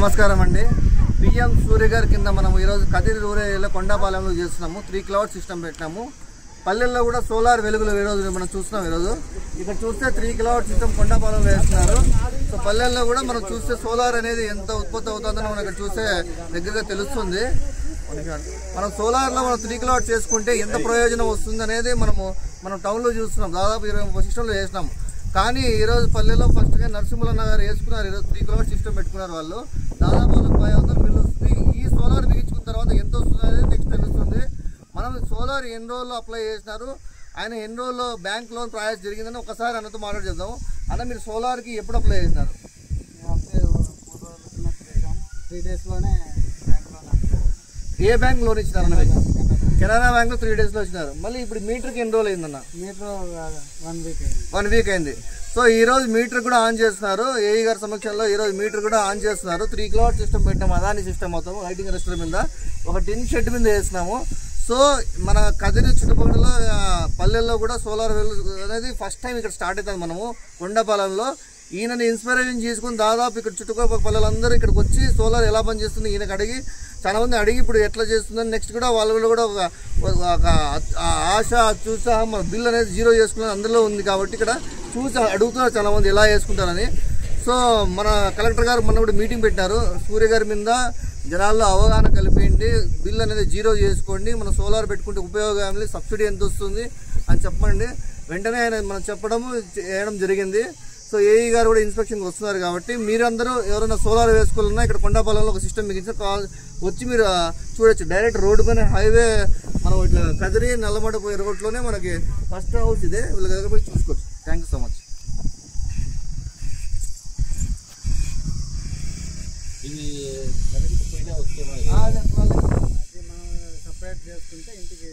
నమస్కారం అండి. పిఎం సూర్య గారి కింద మనం ఈరోజు కదిరి రూరల్ ఏరియాలో కొండాపాలెంలో చేస్తున్నాము. 3 క్లౌడ్ సిస్టమ్ పెట్టినాము. పల్లెల్లో కూడా సోలార్ వెలుగులు ఈరోజు మనం చూస్తున్నాం. ఈరోజు ఇక్కడ చూస్తే 3 క్లౌడ్ సిస్టమ్ కొండాపాలెంలో వేస్తున్నారు. సో పల్లెల్లో కూడా మనం చూస్తే సోలార్ అనేది ఎంత ఉత్పత్తి అవుతుందని మనం ఇక్కడ చూస్తే దగ్గరగా తెలుస్తుంది. మనం సోలార్లో మనం 3 క్లౌడ్ చేసుకుంటే ఎంత ప్రయోజనం వస్తుంది అనేది మనం టౌన్లో చూస్తున్నాం. దాదాపు 20-30 సిస్టంలో చేసినాము. కానీ ఈరోజు పల్లెలో ఫస్ట్గా నరసింహులన్న గారు వేసుకున్నారు. ఈరోజు 3 క్లౌడ్ సిస్టమ్ పెట్టుకున్నారు. వాళ్ళు దాదాపు 500 బిల్లు వస్తుంది. ఈ సోలార్ బిగించుకున్న తర్వాత ఎంత వస్తుంది అనేది నెక్స్ట్ తెలుస్తుంది. మనం సోలార్ ఎన్ని రోజుల్లో అప్లై చేసినారు, ఆయన ఎన్ని రోజుల్లో బ్యాంక్ లోన్ ప్రాసెస్ జరిగిందని ఒకసారి అన్నతో మాట్లాడి చెప్దాము. అన్న, మీరు సోలార్కి ఎప్పుడు అప్లై చేసినారు? 3 డేస్లోనే ఏ బ్యాంక్ లోన్ ఇచ్చినారు అన్న? కెనరా బ్యాంక్ లో 3 డేస్లో ఇచ్చినారు. మళ్ళీ ఇప్పుడు మీటర్కి ఎన్ని రోజులు అయిందన్న? మీటర్ 1 వీక్ అయింది. సో ఈ రోజు మీటర్ కూడా ఆన్ చేస్తున్నారు. ఏఈ గారి సమక్షంలో ఈ రోజు మీటర్ కూడా ఆన్ చేస్తున్నారు. 3 క్లౌడ్ సిస్టమ్ పెట్టాము. అదాని సిస్టమ్ మొత్తం లైటింగ్ రెస్టారెంట్ మీద ఒక టిన్ షెడ్ మీద వేసినాము. సో మన కదిరి చుట్టుపక్కల పల్లెల్లో కూడా సోలార్ అనేది ఫస్ట్ టైం ఇక్కడ స్టార్ట్ అవుతుంది. మనము కొండపాలెంలో ఈయనని ఇన్స్పిరేషన్ చేసుకుని దాదాపు ఇక్కడ చుట్టుపక్కల పల్లెలందరూ ఇక్కడికి వచ్చి సోలార్ ఎలా పనిచేస్తుంది ఈయనకి అడిగి చాలా మంది అడిగి ఇప్పుడు ఎట్లా చేస్తుందని నెక్స్ట్ కూడా వాళ్ళు కూడా ఒక ఆశ చూసాహం మన బిల్ అనేది 0 చేసుకుని అందులో ఉంది. కాబట్టి ఇక్కడ చూసి అడుగుతున్నారు చాలా మంది ఎలా వేసుకుంటారని. సో మన కలెక్టర్ గారు మొన్న కూడా మీటింగ్ పెట్టారు. సూర్య గారి మీద జనాల్లో అవగాహన కలిపేయండి, బిల్ అనేది 0 చేసుకోండి, మన సోలార్ పెట్టుకుంటే ఉపయోగం, సబ్సిడీ ఎంత వస్తుంది అని చెప్పండి. వెంటనే ఆయన మనం చెప్పడం చేయడం జరిగింది. సో ఏఈ గారు కూడా ఇన్స్పెక్షన్కి వస్తున్నారు. కాబట్టి మీరందరూ ఎవరైనా సోలార్ వేసుకోవాలన్నా ఇక్కడ కొండాపాలెంలో ఒక సిస్టమ్ మీకు వచ్చి మీరు చూడొచ్చు. డైరెక్ట్ రోడ్డు పైన హైవే మనం ఇట్లా కదిరి నల్లమడ పోయే రోడ్లోనే మనకి ఫస్ట్ హౌస్ ఇదే. వీళ్ళ దగ్గర పోయి చూసుకోవచ్చు. Thank you so much. అది మనం సపరేట్ చేసుకుంటే ఇంటికి